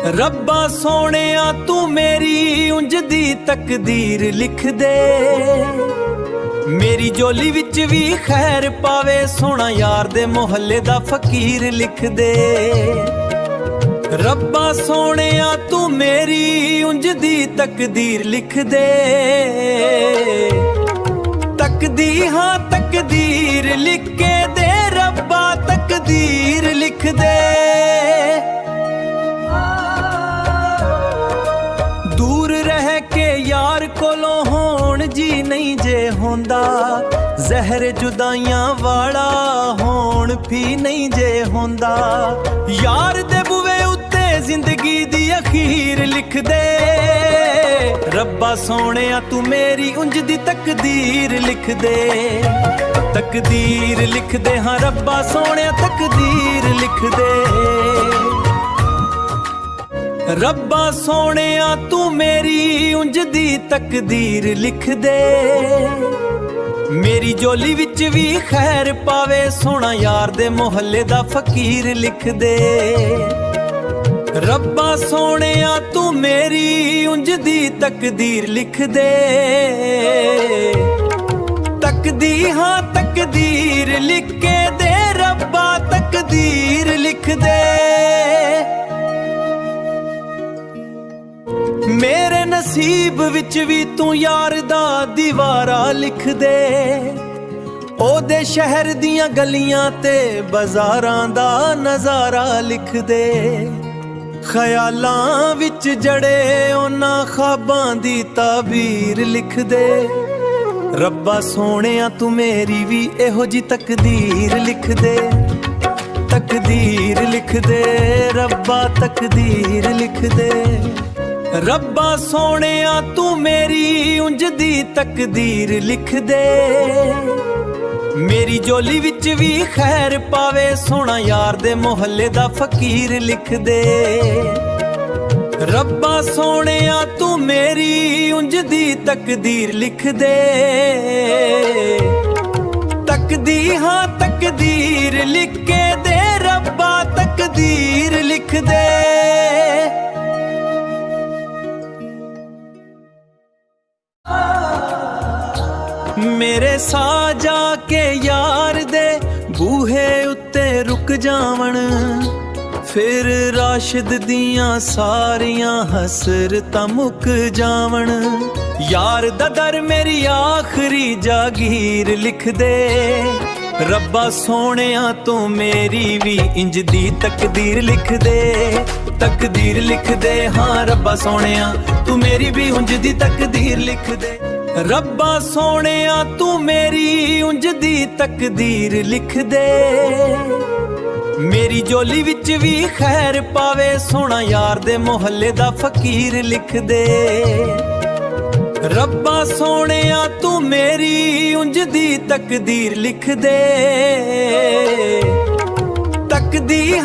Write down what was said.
रब्बा सोहणिया तू मेरी उंज दी तकदीर लिख दे। मेरी जोली विच भी खैर पावे, सोहना यार दे मोहल्ले दा फकीर लिख दे। रब्बा सोहणिया तू मेरी उंज दी तकदीर लिख दे। तकदीर लिख के दे रब्बा, तकदीर लिख दे। दूर रह के यार कोलों होण जी नहीं जे होंदा, जहर जुदाइयां वाला होण भी नहीं जे होंदा। यार दे बुवे उत्ते जिंदगी दी अखीर लिख दे। रब्बा सोहणिया तू मेरी उंज दी तकदीर लिख दे। तकदीर लिख दे, हाँ रब्बा सोहणिया तकदीर लिख दे। रब्बा सोहणिया तू मेरी उंज दी तकदीर लिख दे। मेरी जोली विच भी खैर पावे, सोहना यार दे मोहल्ले दा फकीर लिख दे। रब्बा सोहणिया तू मेरी उंज दी तकदीर लिख दे। तकदीर लिख के दे रब्बा, तकदीर लिख दे। मेरे नसीब विच भी तू यार दा दीवारा लिख दे। ओदे शहर दियां गलियां ते बाजारां दा नजारा लिख दे। ख्यालां विच जड़े उन्हां ख्वाबां दी ताबीर लिख दे। रब्बा सोहणिया तू मेरी भी एहो जी तकदीर लिख दे। तकदीर लिख दे रब्बा, तकदीर लिख दे। रब्बा सोहणिया तू मेरी उंज दी तकदीर लिख दे। मेरी जोली विच भी खैर पावे, सोहना यार दे मोहल्ले दा फकीर लिख दे। रब्बा सोहणिया तू मेरी उंज दी तकदीर लिख दे। तकदीर लिख के दे रब्बा, तकदीर लिख दे। मेरे सा जाके यार दे बूहे उत्ते रुक जावण, फिर राशिद दियां सारियां हसरतां मुक जावण। यार दा दर मेरी आखरी जागीर लिख दे। रब्बा सोहणिया तू मेरी भी इंज दी तकदीर लिख दे। तकदीर लिख दे, हाँ रब्बा सोहणिया तू मेरी भी उंज दी तकदीर लिख दे। रब्बा सोहणिया तू मेरी उंज दी तकदीर लिख दे। मेरी जोली विच भी खैर पावे, सोहना यार दे मोहल्ले दा फकीर लिख दे। रब्बा सोहणिया तू मेरी उंज दी तकदीर लिख दे। तकदीर